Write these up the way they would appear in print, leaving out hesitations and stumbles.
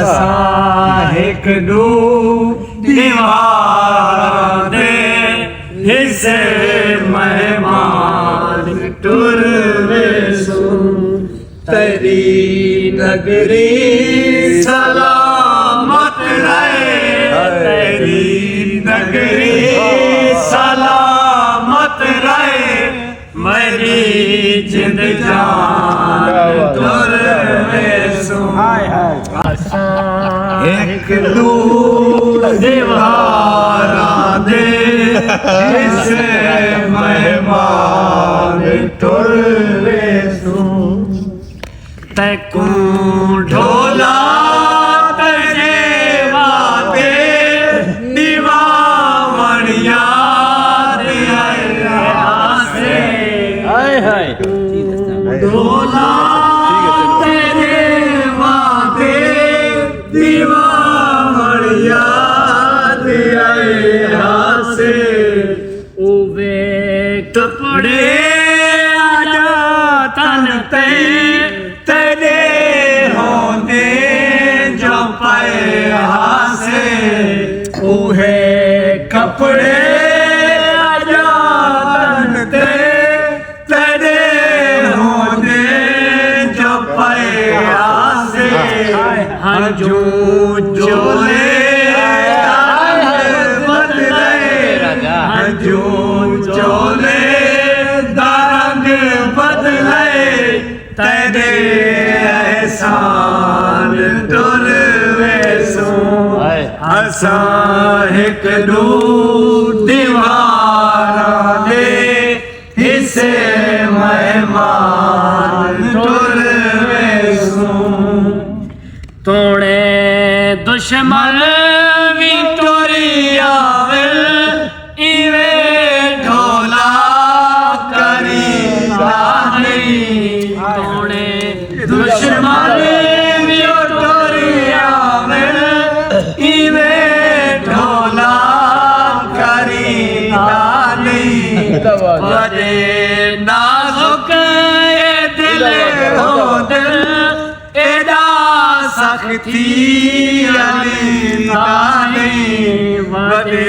असां हिकु ॾू दीवार दे हिसे मेहमान टुर वेसूं तेरी नगरी सलामत रहे तेरी नगरी सलामत रहे मेरी जिंद जान टुर वेसूं एक दूर दीवारा दे जिसे मेहमान टुर वेसूं तैकू ढोला तेरे वादे दीवान याद आसे ढोला तेरे वादे दीवान याद आसे उवे कपड़े आजा तन ते तेरे होंदे जो पाए हासे उहे कपड़े आजा तन ते तेरे होंदे जो पाए हासे हजू चोले बदले हजू चोले दारंग बदले तेरे एहसान टुर वेसूं असां हिकु ॾू दीवारा दे हिसे मेहमान टुर वेसूं तोड़े दुश्मन भी टुरी आवे इवे ढोला करी तोड़े दुश्मन भी टुरी आवे इवे ढोला करी वडे नाजुक दिल हो दिल एदा सख्ती अली तानी वडे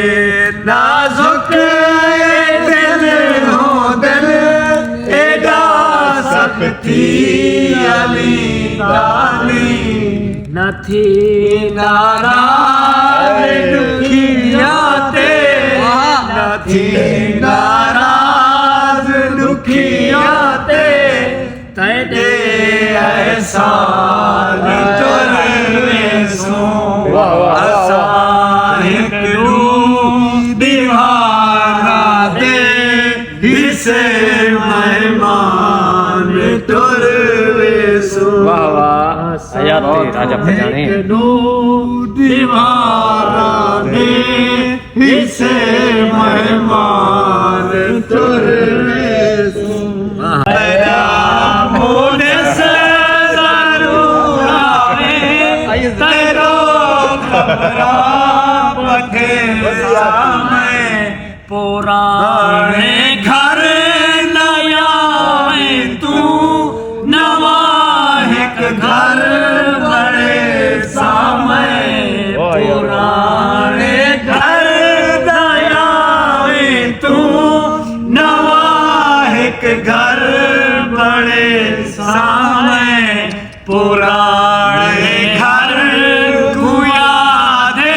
नाजुक दिल हो दिल एदा सख्ती अली तानी नथी नाराज दुखिया ते नथी नाराज दुखिया ते तेरे एहसान टुर वेसूं असां हिकु ॾू दीवारा दे हिसे मेहमान टुर वेसूं राजा फजाने दीवारा दे हिसे मेहमान टुर वेसूं मोने से जरूर आवे तेरो खबरा पथे सामे पुराने घर नया तू नवा एक घर बड़े सामे पुराने घर नया तू नवा एक घर बड़े सामे पुराने घर कुया दे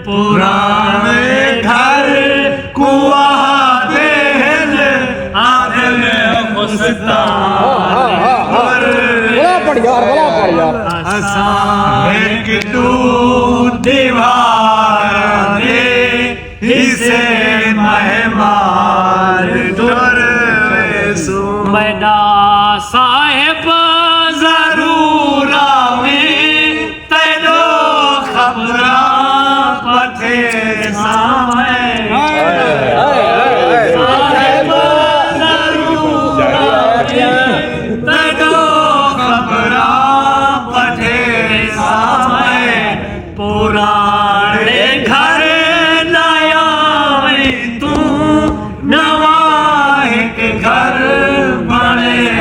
पुराने घर कुआ दे आदिल मुस्तान असां हिकु ॾू दीवार दे हिसे मेहमान टुर वेसूं मैडा साहिब जरूर आवे तेरो खबरा पथे सामे साहिब जरूर आवे तेरो खबरा पथे सामे पुराने घर नया तू नवा एक घर बड़े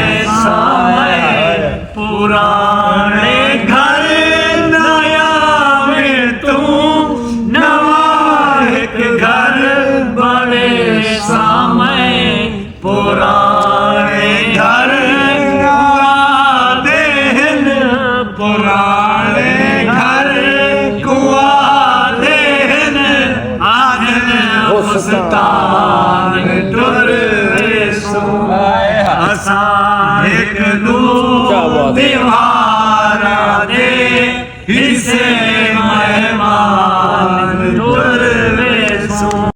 ਇੱਕ ਨੂੰ ਕਿਆ ਬਾਤ ਹੈ। ਨਿਭਾ